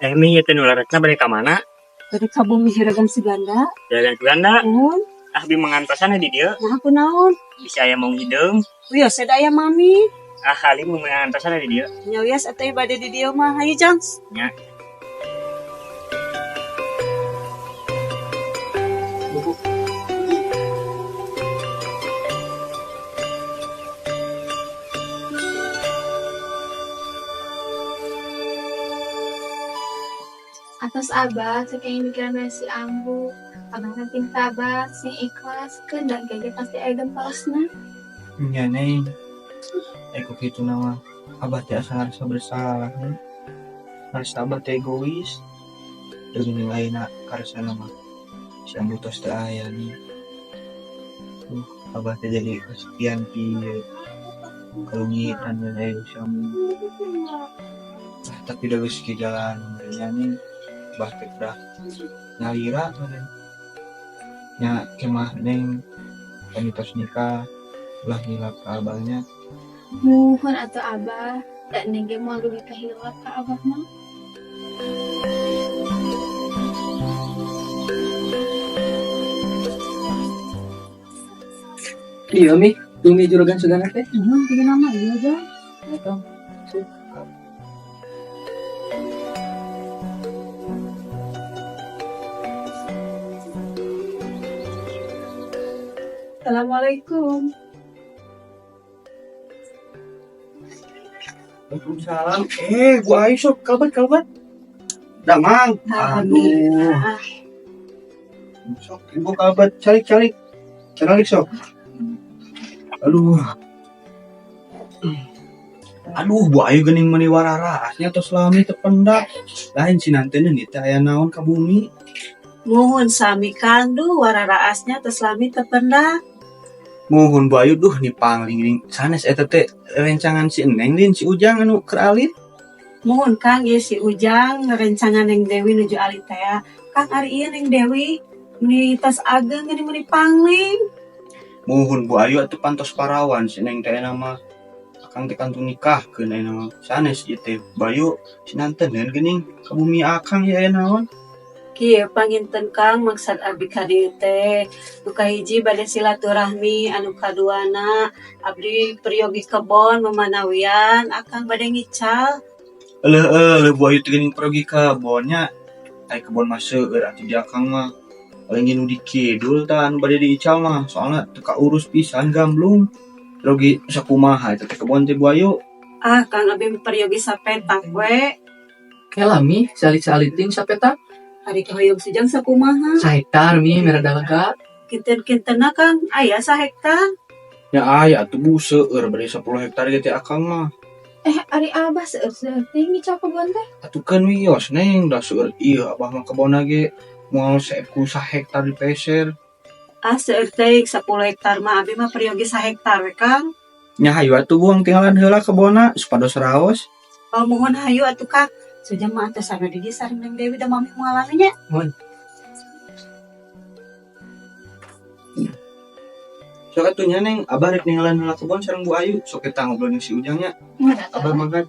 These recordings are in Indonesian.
Mi itu nularatna balik ke mana? Dari kabumi Juragan Suganda. Jalan Suganda. Naon? Bi mengantosan di dia. Nah aku naon? Bisa aya mau hidung. Wios sedaya mami. Kali mengantosan di dia. Nya wios atuh bade di dieu mah hayu Jangs. Nya. Atas abah saking mikiran si ambu abang penting tabah si ikhlas keundak gege pasti aya gentosna. Nya neng, aku gitu nama abah teh asa ngarasa bersalah nih. Ngarasa abah teh egois. Dengan lainna karasa nama si ambu tos teu aya nih. Abah teh jadi kesepian pieu. Kalungitan ya si ambu. Tapi udah geus ke jalan nya nih. Abah teh udah ngalira nya kemah neng pamitos nikah ulah hilap ka abahnya. Muhun atuh abah da neng ge moal dugi kahilap ka abah mah. Iya mi, tumi Juragan Suganda teh. Tiga nama iya Jang. Assalamualaikum. Waalaikumsalam. Bu Ayu sok kabat. Damang. Aduh. Sok ibu kabat calik. Calik sok. Aduh. Bu Ayu geuning meuni wararaasnya tos lami teu pendak. Lain sinanteun nih teh aya naon ka bumi. Muhun sami kandu wararaasnya tes lami tependak. Muhun Bu Ayu duh ni pangling sanes eta teh rencangan si Eneng din si Ujang anu keur alit. Muhun Kang ieu si Ujang rencangan Neng Dewi nuju alit teh. Kang ari ieu Neng Dewi meni tas ageng geuning meni pangling. Muhun Bu Ayu atuh pantos parawan si Eneng teh nama akang teh kantu nikahkeun aya nama sanes ieu teh Bayu sinanteun geuning ka bumi akang ya aya naon. Kieu panginten Kang maksud abdi ka dieu teh. Nu kahiji bade silaturahmi, anu kaduana abdi peryogi kebon memanawian akang bade ngical. Eleuh Bu Ayu teh geuning pergi ka kebonnya. Ai kebon mah seueur atuh di akang mah. Paling nu di kidul tah anu bade diical mah soalna teu kaurus pisan gamblung. Rogi sakumaha eta teh kebon teh Bu Ayu. Kang abdi peryogi sapetak we. Kelami, salit-salit ting sapetak. Hari hoyong sujang sakumaha. Sahektar mi merada lega. Kinten-kintenna Kang aya sahektar. Ya aya atuh Bu seueur bade 10 hektar ge teh akang mah. Ari abah seueur teh ngicau kebon teh. Atuh kan wios neng da seueur ieu abah mah kebonna ge moal 10 hektar dipeser. Seueur teh 10 hektar mah abdi mah peryogi sahektar we Kang. Nya hayu atuh buang tinggalan heula kebonna supados raos. Mohon hayu atuh Kang. Sujang mah atuh sareng di dieu sareng Neng Dewi da mami moal nya. Mun. Sok atuh nya neng abah rek ninggalan heula kebon sareng Bu Ayu sok kita ngobrol jeung si Ujangnya. Abah mangkat.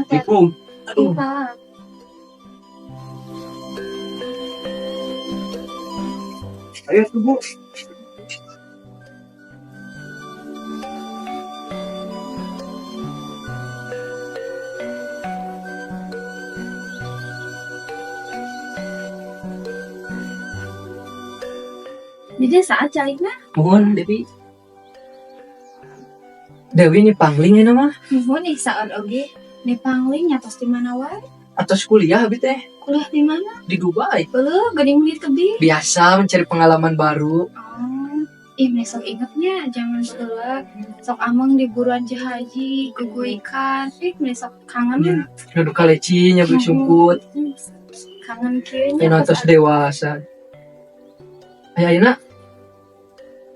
Assalamualaikum. Aduh. Ayo tuh Bu. Jadi saat calikna Mohon Dewi. Dewi ini pangling ya mah. muhun ih saon oge ni pangling nyatos di mana wae. Atas kuliah abi teh Kuliah di mana? di Dubai. Heuh geuning menit tebih. Biasa mencari pengalaman baru. Ih sok ingetnya zaman sekolah sok ameng di buruan haji gugu ikan sok kangen Duduk kaleci nya beli sumput. kangen kieu Yang atas dewasa. Ayeuna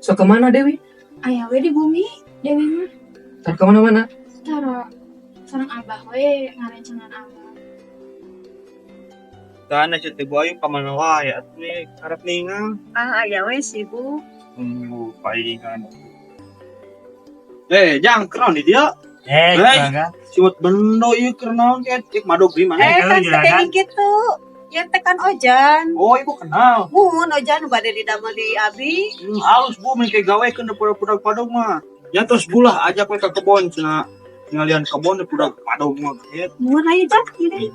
sok kemana Dewi? aya we di bumi Dewi mah Tar kemana-mana? tara sareng abah we ngarencangan abah. Kana teh Bu Ayu ka mana wae atuh nih karep ningal. Aya we sibuk. Palingan. Jang keron di dia. Juragan. Siwat bendo ieu keur naon teh cek madogri mana? kalau kan juragan. kayak gitu. Ya tekan Ojan. Oh, ibu kenal. Mun Ojan bade didamel di abi. Halus bu mengke gawekeun da budak padog mah. Ya terus bulah ajak we ka kebon cenah ngalian kebon da budak padog mah. Mun aya Jan ini.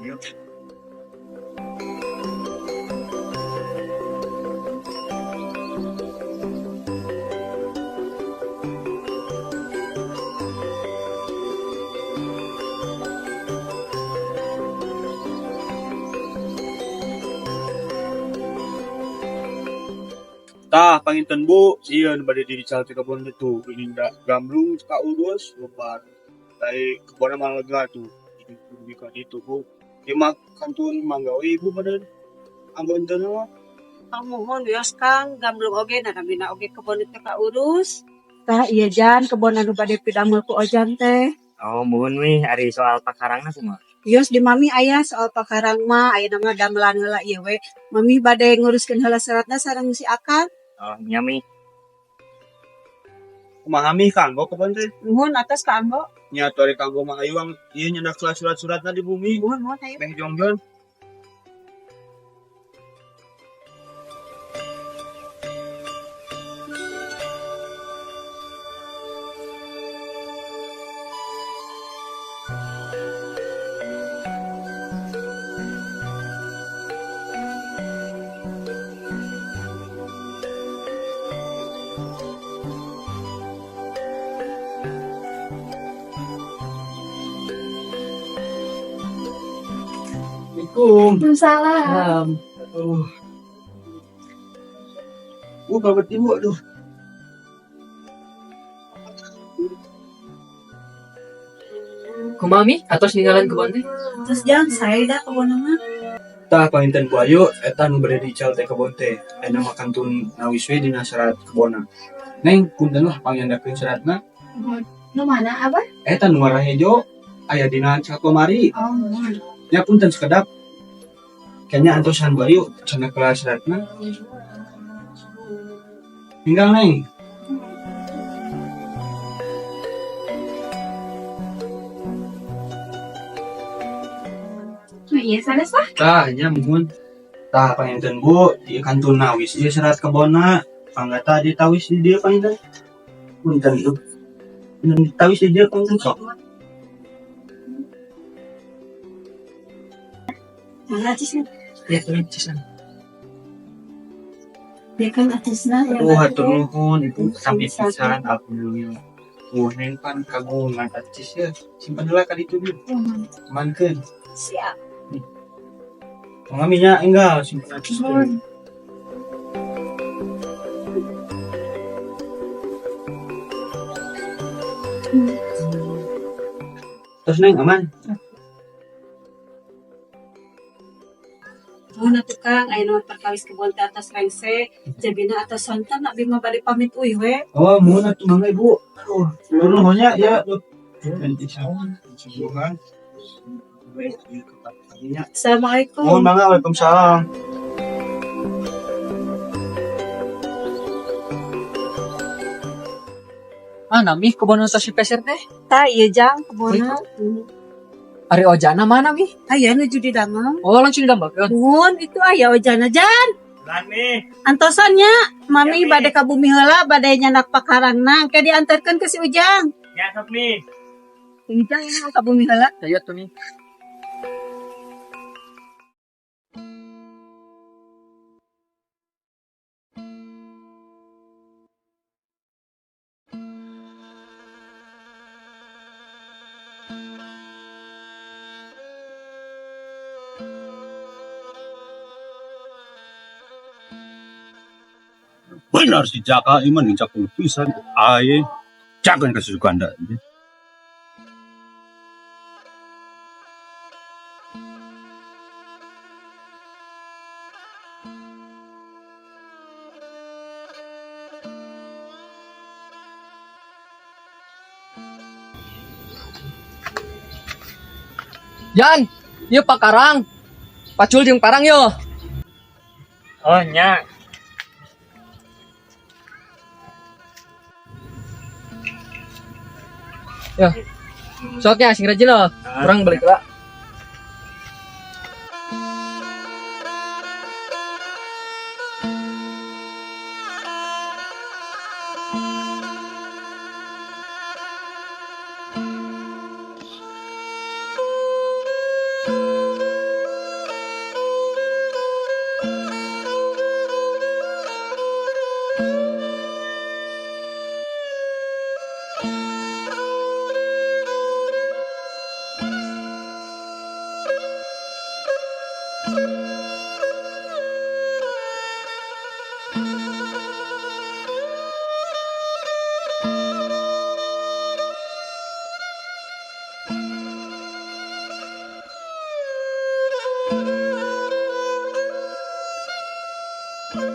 Tah panginten bu, sieun bade dical teh kebon itu. Ini da gamblung ka urus lebar. Dari kebon mah lega tuh. Ini kudu ka ditu bu. Ieu mah kantun manggawe ibu bade anggon teh mah. Mohon wios Kang, gamblung oge na bina oge kebon teh ka urus. Tah iya Jan, kebon anu bade pidamel ku Ojan teh. Oh, mohon wih, ari soal pakarangna kumaha? Wios di mami aya soal pakarang mah, aya nama damelan heula ieu we. Mami bade nguruskeun heula seratna sareng si Akang. Oh, nyami. Kumaha mi kanggo kebon teh? Nuhun atas ka Ambo. Nya tori kanggo mah ayu ieu nyandak surat-suratna di bumi. Nuhun ayo. Beng jongjon. Assalamualaikum. Salam. Aduh. Kabet ibu aduh. Kumaha mi? Atos ninggalan kebon teh? Terus Jan, saya dah kebon mah. Tah panginten Bu Ayu eta nu bade dical teh kebon teh. Aya makantun nawis we dina serat kebonna. Neng punten lah pangandakeun seratna. Nu mana abah? Eta nu warna hejo aya dina cakomari. Oh, mohon. Ya punten sekedap. Kayaknya antosan Bu Ayu cenah kelas seratna. Tinggal neng. Nah, iya sanes lah. Tah nya mohon. Tah panginten Bu ieu kantun nawis ieu serat kebonna. Panggata ditawis di dieu panginten. Punten ieu. Ditawis di dieu panginten sok. Nah, cisna. Ya, tuh cisan. Dia kan atasna ya. Aduh, hatur nuhun ibu sampai pisan alhamdulillah. Neng pan kagungan atis ya. Simpan heula ka ditu bi. Mankeun. Siap. Maminya enggak simpan atis teh. Terus neng aman. Nuhun atuh Kang, aya nama perkawis kebon teh atas rengse, jabina atas santan nak bima bade pamit euy we. Oh, mohon atuh mangga ibu. Aduh, nuhunnya ya. Nanti sawan. Sembuhan. Assalamualaikum. Mohon mangga Waalaikumsalam. Mana mi kebon atas si peser teh? Tah ieu Jang kebonna. Ari ojana mana mi? Aya nuju di damel. Oh, langsung didambakeun. Nuhun itu aya ojana Jan. Lan nih. Antosannya mami Ya, Mi. bade ka bumi heula bade nyanak pakarangna ke diantarkeun ke si Ujang. Ya, sok nih. Ujang yang ka bumi heula. Ya tuh mi. Benar si Jaka iman ning cakul pisan aye jangan kasih Suganda. Jan, ieu pakarang. Pacul jeung parang yo. Oh, nya. Soknya sing rajin loh. Kurang balik lah.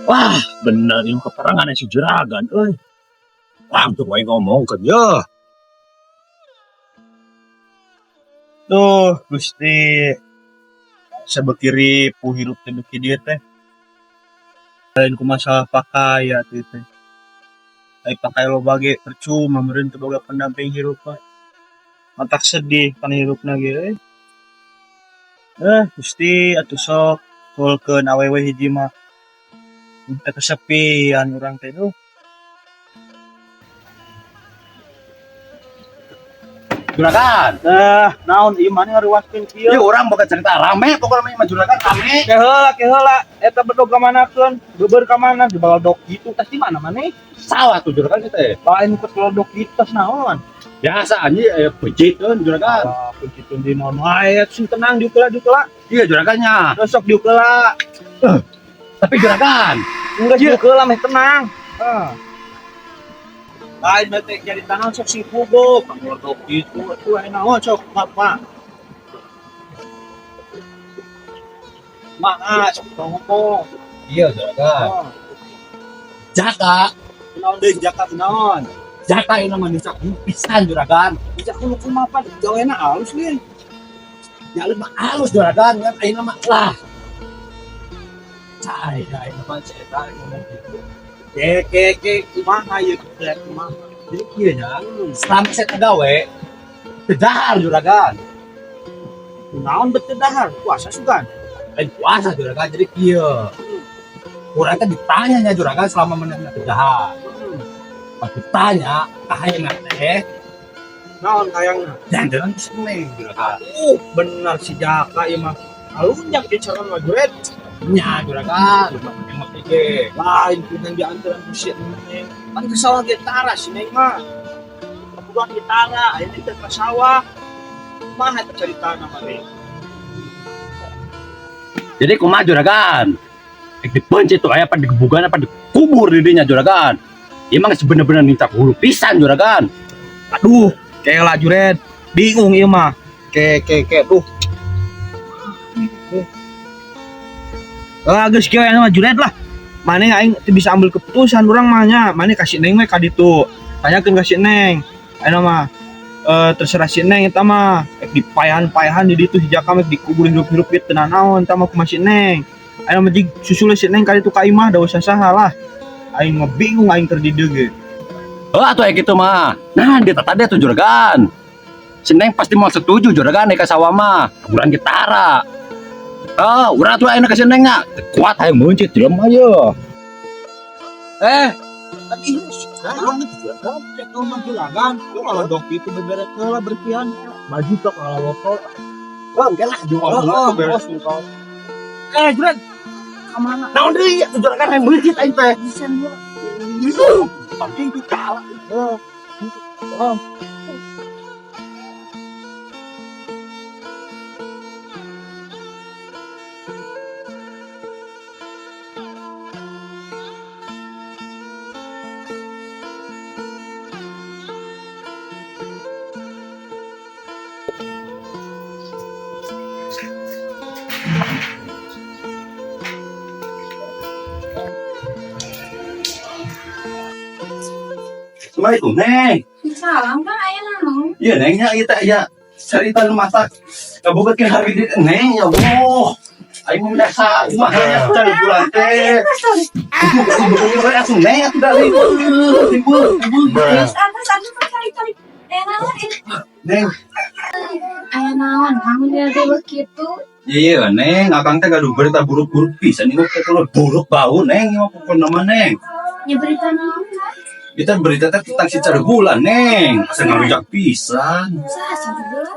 Wah, bener yung keterangan si Juragan, euy. Langsung wae ngomong kan ya. Tuh, Gusti sabekiri puhirup teh beki dieu teh. Lain ku masalah pakai ya teh. Ai pakai lo bage percuma meureun teu boga pendamping hirup mah. Matak sedih kan hirupna ge. Gusti atuh sok tulkeun awewe hiji mah. Minta kesepian urang teh duh. Juragan. Naon ieu mah ngaruaskeun kieu. Ieu urang boga cerita rame pokoknya mah Juragan rame. Keheula eta bedog ka manakeun, beubeur ka mana di balodok kitu tas di mana maneh? Sawah tuh Juragan teh. Lain ke balodok kitu tas naon? Biasa anjing pejitun Juragan. Pencitun di naon wae sing tenang diukeula. Iya Juragannya. Besok diukeula. Tapi Juragan, Enggak diukeula meh tenang. Lain bete jadi tanah sok sing kubuk, balodok kitu atuh aya naon sok apa? Sok ngomong. iya Juragan. Jaka, Naon deui jaka naon? Jaka ini mah bisa pisan Juragan. Bisa kudu kumaha gawena alus lieu. Ya lebih halus Juragan, kan ini mah lah. Cai, ini mah cerita ngomong gitu. Ke kumaha ieu teh kumaha? Jadi kieu nya, selama saya tegawe, tedahar Juragan. Naon betul dahar puasa sugan. Lain puasa Juragan, jadi kieu. Urang kan ditanya nya Juragan selama menang tedahar. Pas ditanya, kahayang teh, Naon kayangna? jangan seneng Juragan. Benar si Jaka ieu mah. Alunyak bicara mah juret. Nya Juragan, emang pikir. Lain kunan diantaran busit neng. Kan ke sawah ge tara si neng mah. Kebutuhan di tara, aya teh ke sawah. Kumaha eta caritana mah neng? Jadi kumaha Juragan? Dipencet tuh aya apa digebugan apa dikubur di dinya Juragan. Emang sebener-bener minta hulu pisan Juragan. Aduh, kayak lah juret. Bingung ieu mah. Duh. Geus kieu aya mah juret lah. Maneh aing teu bisa ambil keputusan urang mah nya. Maneh kasih neng we ka ditu. Tanyakeun ka si Neng. Ayeuna mah terserah si Neng eta mah. Dipayahan-payahan di ditu si Jaka mah dikubur hirup-hirup ge teu naon eta mah kumaha si Neng. Ayeuna mah jig susul si Neng ka ditu ka imah da usah saha lah. Aing mah bingung aing keur di dieu ge. Oh atuh aya kitu mah. Nah, dia tadi tuh Juragan. Si Neng pasti mau setuju Juragan ka sawah mah. Kuburan gitara. Urang tuh ayeuna ka si Neng nya. Kuat hayang muncit diam aja. Tapi ini sekarang Juragan, cek rumah Juragan. Lu kalau dok itu beberes lah bersihan. Maju tok kalau lokal. Enggak lah jual. Beres lokal. Juret. Kemana? Naon deui atuh Juragan hayang muncit aing teh. Saking dikala. Assalamualaikum Neng. Salam kan ayah naon? Iya Nengnya ieu teh aya cerita nu masak. Kabogat ke hari di Neng ya Allah. Aing mau dasa mah aya cari bulan teh. Ibu asuh Neng atuh dari. Ibu. Atas kali. Naon ini? Neng. Aya naon, kamu lihat begitu. Iya, Neng, akang teh gaduh berita buruk-buruk pisan ieu pokona buruk bau, Neng, ieu pokona mah, Neng. Ya berita naon? Kita berita teh tentang si Cergulan, Neng. Asa ngarujak pisan. Saha sabulan?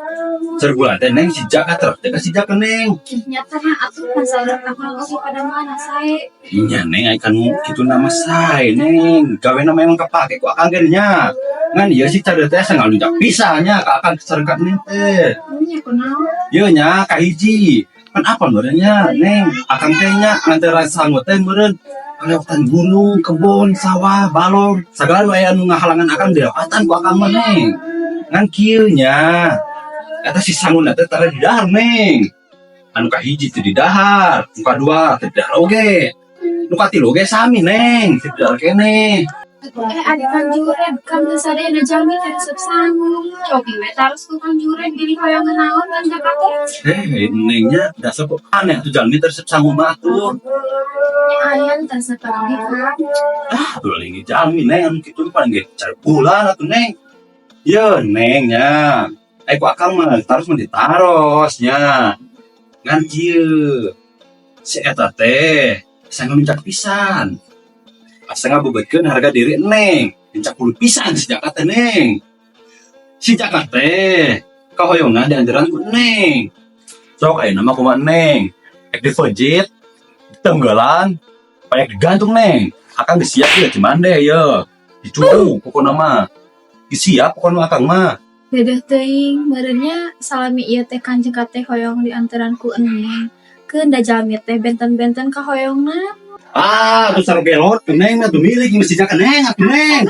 Cergulan teh, Neng, si Jaka truk teh ka si Jaka, Neng. Nyatanya atuh masalah akal osi pada mana sae. Iya, Neng, ai kan kitu nama sae, Neng. Gawena memang kapake ku akang ge nya. Ngan ieu si Cergulan teh asa ngarujak pisan nya ka akang kesergat Neng teh. Nya kunaon? Ieu nya kahiji. Kan apa meureunnya, Neng? Akang teh nya ngantara sangu teh meureun kelewatan gunung, kebun, sawah, balon, sagala nu aya nu ngahalangan akang dilewatan ku akang mah, Neng. Ngan kieu nya. Eta si sangun teh tara di dahar, Neng. Anu kahiji teu di dahar, nu kadua teu di dahar oge. Nu katilu oge sami, Neng, teu di dahar keneh. Adik kanjuren, kan geus sadayana jalmi kada sangu. Cobi we tarus ku kanjuren gini hoyong naon kan Jakarta. Nengnya dasar kok aneh tuh jalmi tersep sangu batur. Nya ayan teh seperti kan. Tuh lagi jalmi, Neng, anu kitu paling ge cari bulan atuh, Neng. Ye, Nengnya. Ku akang mah tarus mah ditaros nya. Ngan kieu. Si eta teh sangat mincak pisan. Asa ngabebeutkeun harga diri Neng. Mincak puluh pisan si Jaka teh, Neng. Si Jaka teh kahoyongna dianjuran ku Neng. Sok ayeuna mah kumaha Neng? Ek dipejit, ditenggelan, payak digantung, Neng. Akang geus siap ieu cimande ye. Dicucu pokona mah. Geus siap pokona akang mah. Beda teuing, meureunnya salami ieu teh Kanjeng ka teh hoyong diantaran ku Eneng. Keun da jalmi teh benten-benten ka hoyongna. Tuh sareng gelot, Neng, atuh milik mesti Jaka, Neng, atuh, Neng.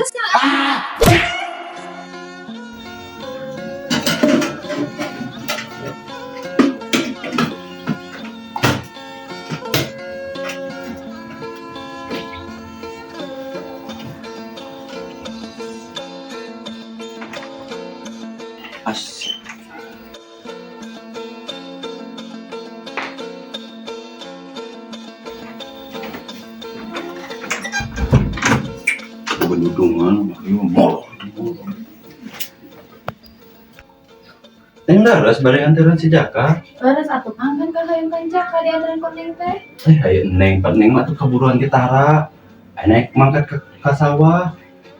Asik. Bendudungan, mall. Neng laras bareng antaran si Jaka. Laras atuh angkan ka hoyong Kanjeng ka diantaran ku Neng teh. Ayo Neng, Neng mah tuh keburuan gitara. Naik mangkat ke sawah.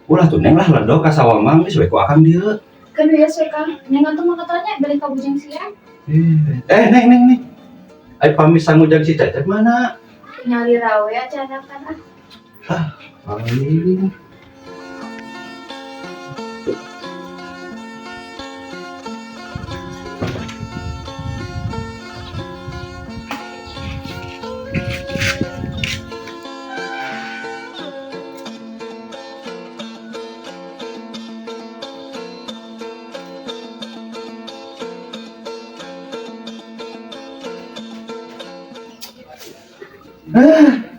Ulah tuh Neng lah ledok ka sawah mah geus we ku akang dieu. Kan biasa we Kang, Neng atuh mah katanya balik ka Bujang Siang. Neng. Ai pamit sangujang si Cecep mana? Nyari rawe acara kan ah. Ai.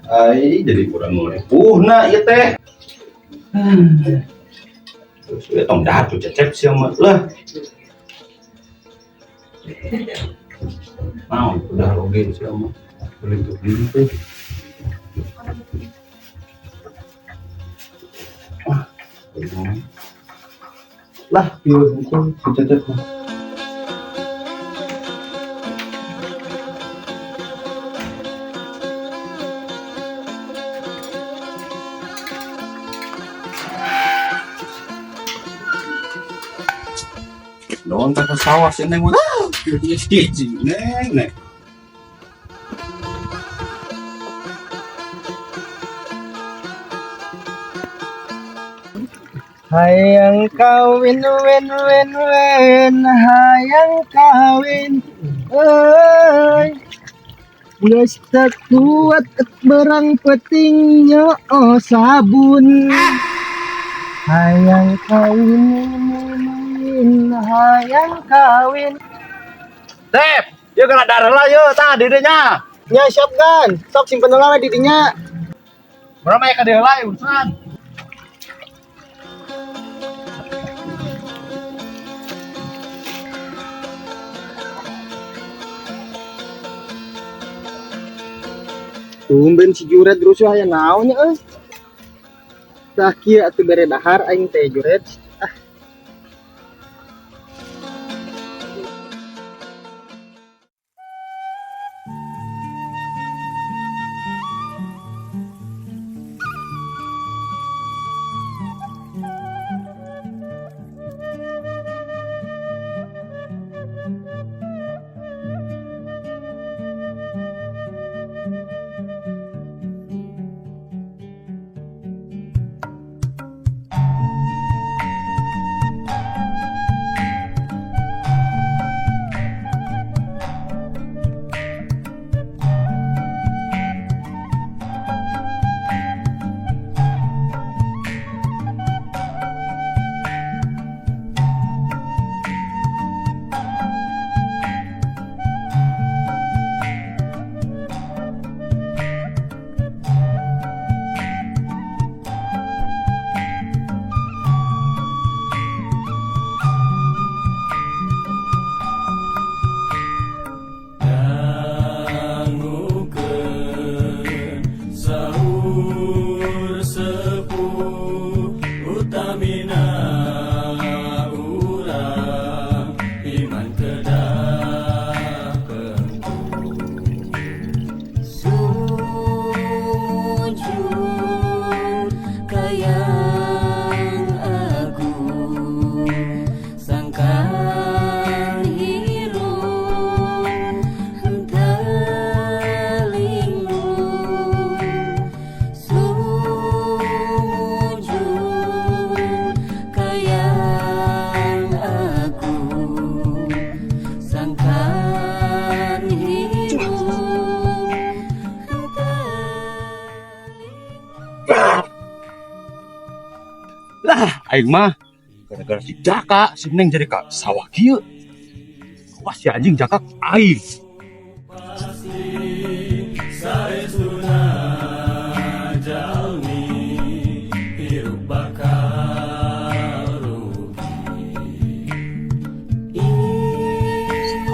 Ai jadi kurang ngeupuhna ieu teh. Terus we tong dahar tuh Cecep sia mah lah. Mau udah oge sia mah. Beli teh. Lah, ieu si Cecep mah. Doang kata sawah sih Neng. Neng. Hayang kawin hayang kawin oi geus teu kuat berang petingnya sabun hayang kawin Tep, yuk kena darah lah yuk, tah dirinya. nya siap kan sok simpen heula di dinya Berapa ya kadeh lah urusan. tumben si Juret rusuh aya naon nya tah kieu atuh bere dahar aing teh Juret Aing mah gara-gara si Jaka, si Neng jadi ka sawah kieu. Wah si anjing Jaka aing.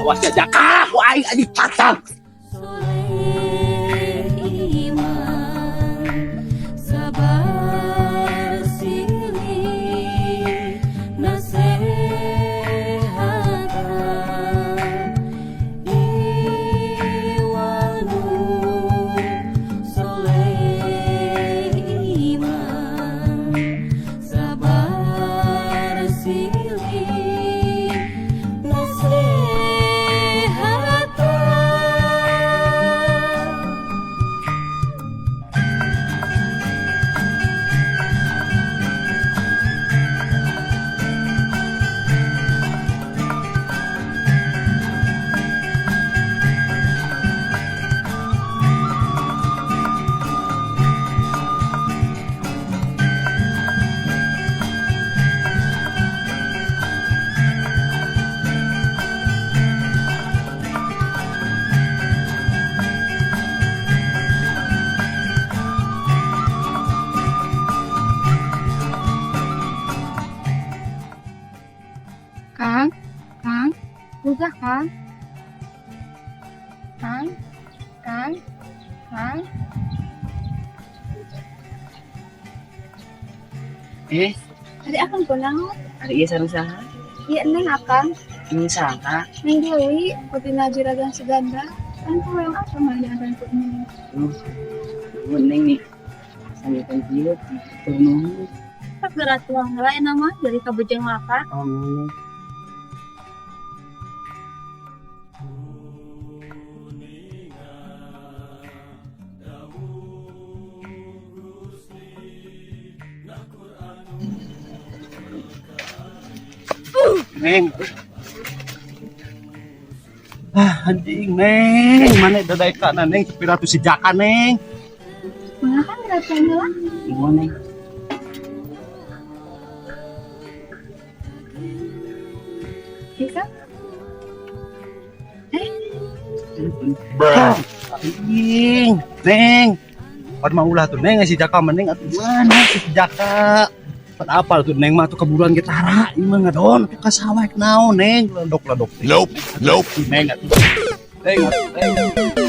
Awas ya Jaka, wah aing anjing cacat. Kang, udah Kang. Kang. Tadi akan pulang. Hari iya sareng saha? Iya neng akan. Ini saha? Neng Dewi, putih Najiragan Seganda. Kan tuh yang apa malah akan neng. Neng nih. Sambil dia turun. Tak gerak tuang lain nama dari kabujeng laka. Oh. Neng. Anjing Neng, mana dadai ka na Neng sepiratu si Jaka Neng. Mana kan datangnya lah. Ibu neng. Iya. Anjing, Neng. Pan mau ulah tuh Neng si Jaka meneng atuh mana si Jaka. Pan apal tuh Neng mah tuh keburuan gitara. Ieu mah ngadon tuh ka sawah naon Neng. Ledok. Nope. Neng atuh. Neng.